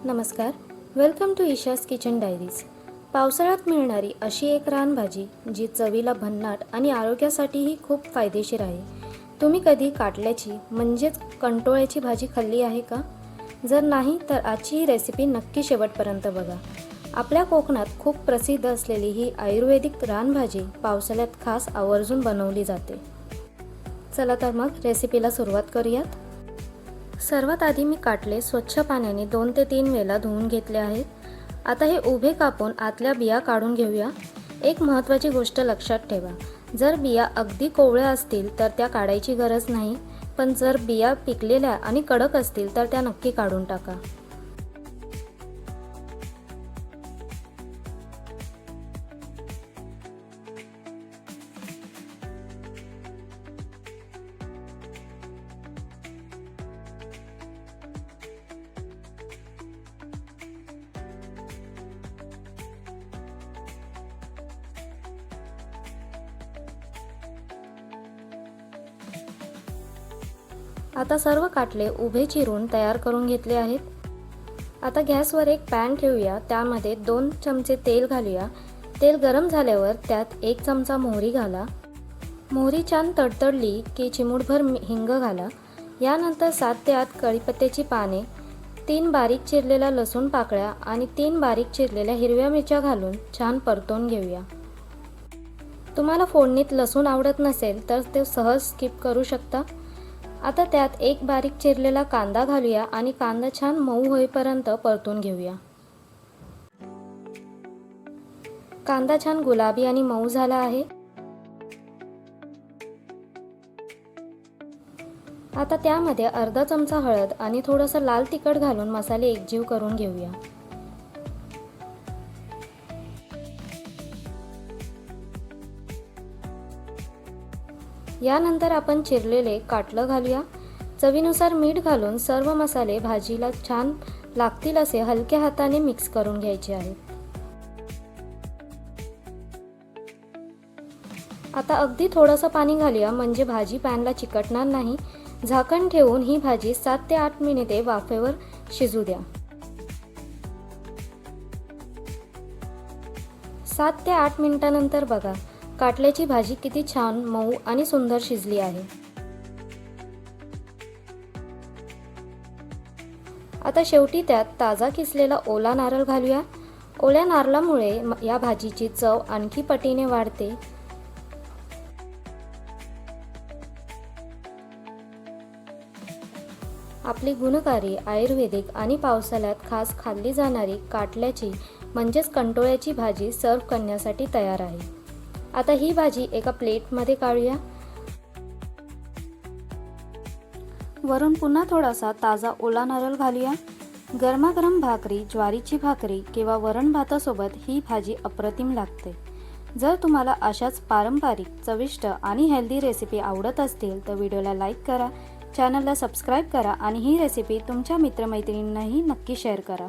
नमस्कार, welcome to Isha's kitchen diaries. पावसाळ्यात मिळणारी अशी एक रानभाजी जी चवीला भन्नाट आणि आरोग्यासाठीही खूप फायदेशीर आहे। तुम्ही कधी काटल्याची म्हणजेच कंटोळ्याची भाजी खाल्ली आहे का? जर नाही तर आजची ही रेसिपी नक्की शेवटपर्यंत बघा। आपल्या कोकणात खूप प्रसिद्ध असलेली ही आयुर्वेदिक रानभाजी पावसाळ्यात खास आवर्जून बनवली जाते। चला तर मग रेसिपीला सुरुवात करूयात। सर्वात आधी मी काटले स्वच्छ पाण्याने 2 ते 3 वेळा धुवून घेतले आहेत। आता हे उभे कापून आतल्या बिया काढून घेऊया। एक महत्त्वाची गोष्ट लक्षात ठेवा, जर बिया अगदी कोवळ्या असतील तर त्या काढायची गरज नाही, पण जर बिया पिकलेल्या आणि कडक असतील तर त्या नक्की काढून टाका। आता सर्व काटले उभे चिरून तयार करून घेतले आहेत। आता गॅसवर एक पॅन ठेवूया, त्यामध्ये 2 चमचे तेल घालूया। तेल गरम झाल्यावर त्यात 1 चमचा मोहरी घाला। मोहरी छान तडतडली की चिमूटभर हिंग घाला। यानंतर 7 ते 8 कढीपत्त्याची पाने, 3 बारीक चिरलेल्या लसूण पाकळ्या आणि 3 बारीक चिरलेल्या हिरव्या मिरच्या घालून छान परतून घेऊया। तुम्हाला फोडणीत लसूण आवडत नसेल तर ते सहज स्किप करू शकता। आता त्यात 1 बारीक चिरलेला कांदा घालूया आणि कांदा छान मऊ होईपर्यंत परतून घेऊया। कांदा छान गुलाबी आणि मऊ झाला आहे। आता त्यामध्ये अर्धा चमचा हळद आणि थोडंसं लाल तिखट घालून मसाले एकजीव करून घेऊया। यानंतर आपण चिरलेले काटलं घालूया। चवीनुसार मीठ घालून सर्व मसाले भाजीला छान लागतील असे हलक्या हाताने मिक्स करून घ्यायचे आहेत। आता अगदी थोडंसं पाणी घालूया, म्हणजे भाजी पॅनला चिकटणार नाही। झाकण ठेवून ही भाजी 7 ते 8 मिनिटे वाफेवर शिजू द्या। 7 ते 8 मिनिटांनंतर बघा, काटल्याची भाजी किती छान मऊ आणि सुंदर शिजली आहे। आता शेवटी त्यात ताजा किसलेला ओला नारळ घालूया। ओल्या नारळामुळे या भाजीची चव आणखी पटीने वाढते। आपली गुणकारी आयुर्वेदिक आणि पावसाळ्यात खास खाल्ली जाणारी काटल्याची म्हणजेच कंटोळ्याची भाजी सर्व करण्यासाठी तयार आहे। आता ही भाजी एका प्लेटमध्ये काढूया। वरून पुन्हा थोडासा ताजा ओला नारळ घालूया। गरमागरम भाकरी, ज्वारीची भाकरी किंवा वरण भातासोबत ही भाजी अप्रतिम लागते। जर तुम्हाला अशाच पारंपरिक, चविष्ट आणि हेल्दी रेसिपी आवडत असतील तर व्हिडिओला लाईक करा, चॅनलला सबस्क्राईब करा आणि ही रेसिपी तुमच्या मित्रमैत्रिणींनाही नक्की शेअर करा।